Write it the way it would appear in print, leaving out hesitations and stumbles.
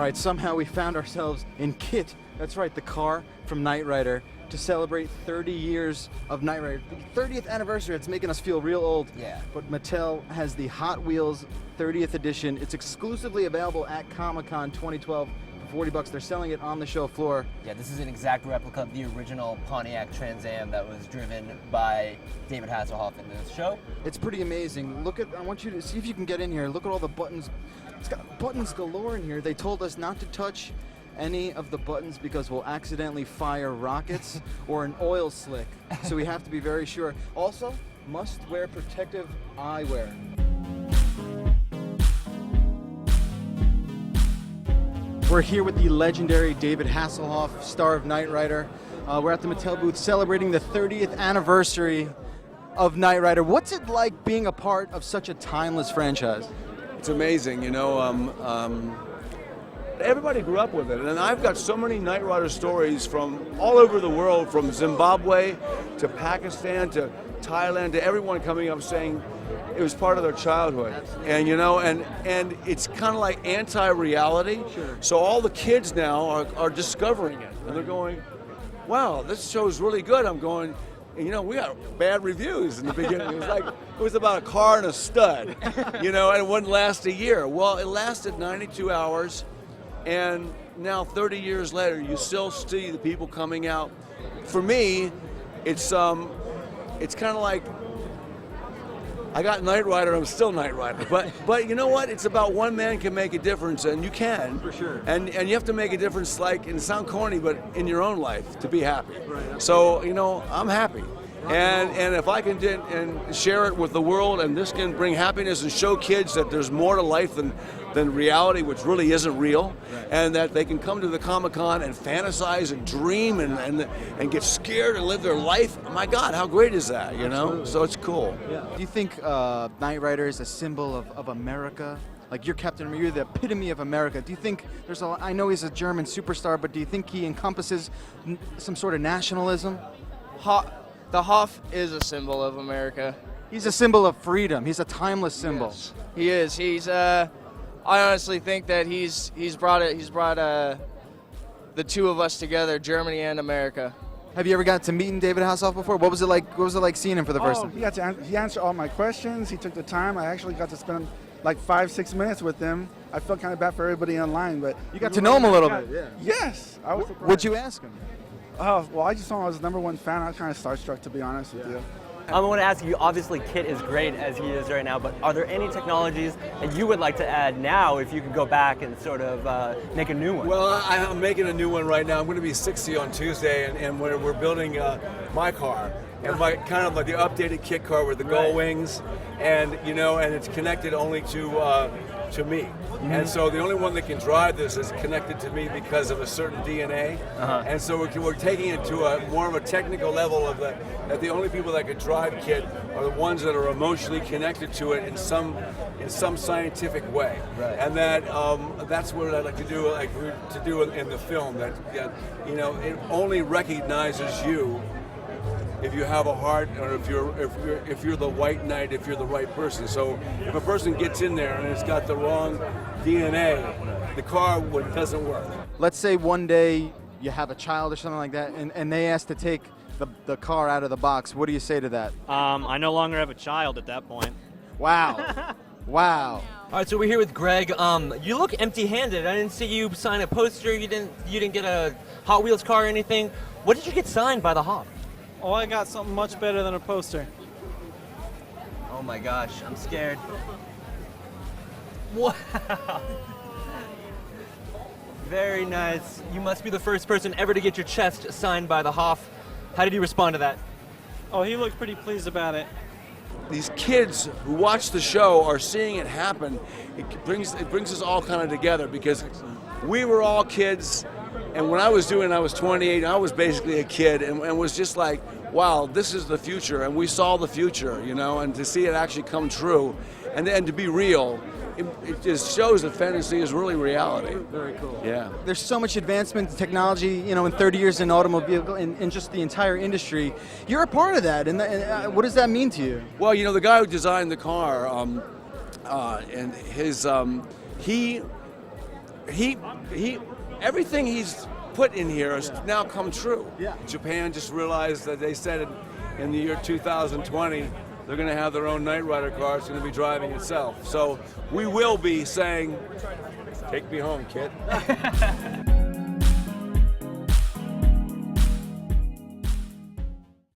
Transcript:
right, somehow we found ourselves in KITT. That's right, the car from Knight Rider, to celebrate 30 years of Knight Rider. The 30th anniversary, it's making us feel real old. Yeah. But Mattel has the Hot Wheels 30th edition. It's exclusively available at Comic-Con 2012 for $40. They're selling it on the show floor. Yeah, this is an exact replica of the original Pontiac Trans Am that was driven by David Hasselhoff in the show. It's pretty amazing. Look at, I want you to see if you can get in here. Look at all the buttons. It's got buttons galore in here. They told us not to touch any of the buttons because we'll accidentally fire rockets or an oil slick. So we have to be very sure. Also, must wear protective eyewear. We're here with the legendary David Hasselhoff, star of Knight Rider. We're at the Mattel booth celebrating the 30th anniversary of Knight Rider. What's it like being a part of such a timeless franchise? It's amazing, you know. Everybody grew up with it, and I've got so many Knight Rider stories from all over the world, from Zimbabwe to Pakistan to Thailand, to everyone coming up saying it was part of their childhood. Absolutely. And you know, and it's kind of like anti-reality. Sure. So all the kids now are discovering it, and they're going, "Wow, this show's really good." I'm going, and you know, we got bad reviews in the beginning. It was about a car and a stud, you know, and it wouldn't last a year. Well, it lasted 92 hours. And now 30 years later, you still see the people coming out. For me, it's kind of like I got Knight Rider, I'm still Knight Rider. But you know what? It's about one man can make a difference, and you can. For sure. And you have to make a difference, like, and it sounds corny, but in your own life to be happy. Right. So, you know, I'm happy. And if I can and share it with the world, and this can bring happiness and show kids that there's more to life than reality, which really isn't real, and that they can come to the Comic-Con and fantasize and dream and get scared and live their life. Oh my God, how great is that, you know? Absolutely. So it's cool. Yeah. Do you think Knight Rider is a symbol of America? Like, you're Captain America, you're the epitome of America. Do you think there's I know he's a German superstar, but do you think he encompasses some sort of nationalism? The Hoff is a symbol of America. He's a symbol of freedom. He's a timeless symbol. Yes, he is. He's. I honestly think that he's brought the two of us together, Germany and America. Have you ever got to meeting David Hasselhoff before? What was it like? What was it like seeing him for the first time? He answered all my questions. He took the time. I actually got to spend like 5-6 minutes with him. I felt kind of bad for everybody online, but You got to know him a little bit. Yeah. Yes, I was surprised. What'd you ask him? Oh, well, I just saw him as the #1 fan. I was kind of starstruck, to be honest with you. I want to ask you, obviously KITT is great as he is right now, but are there any technologies that you would like to add now if you could go back and sort of make a new one? Well, I'm making a new one right now. I'm going to be 60 on Tuesday, and we're building my car. And my kind of like the updated KITT car with the gull wings, and you know, and it's connected only to me. And so the only one that can drive this is connected to me because of a certain DNA. And so we're taking it to a more of a technical level of that the only people that can drive KITT are the ones that are emotionally connected to it in some scientific way. Right. And that's what I'd like to do, in the film. That you know, it only recognizes you if you have a heart, or if you're the white knight, if you're the right person. So if a person gets in there and it's got the wrong DNA, the car doesn't work. Let's say one day you have a child or something like that, and they ask to take the car out of the box. What do you say to that? I no longer have a child at that point. Wow. Wow. All right, so we're here with Greg. You look empty-handed. I didn't see you sign a poster. You didn't get a Hot Wheels car or anything. What did you get signed by the Hoff? Oh, I got something much better than a poster. Oh my gosh, I'm scared. Wow. Very nice. You must be the first person ever to get your chest signed by the Hoff. How did he respond to that? Oh, he looked pretty pleased about it. These kids who watch the show are seeing it happen. It brings us all kind of together, because we were all kids, and when I was 28, I was basically a kid, and was just like, wow, this is the future, and we saw the future, you know, and to see it actually come true, and to be real, it just shows that fantasy is really reality. Very cool. Yeah. There's so much advancement in technology, you know, in 30 years in automobile, in just the entire industry. You're a part of that, and what does that mean to you? Well, you know, the guy who designed the car, and his everything he's put in here has now come true. Yeah. Japan just realized that they said in the year 2020 they're going to have their own Knight Rider car. It's going to be driving itself. So we will be saying, "Take me home, KITT."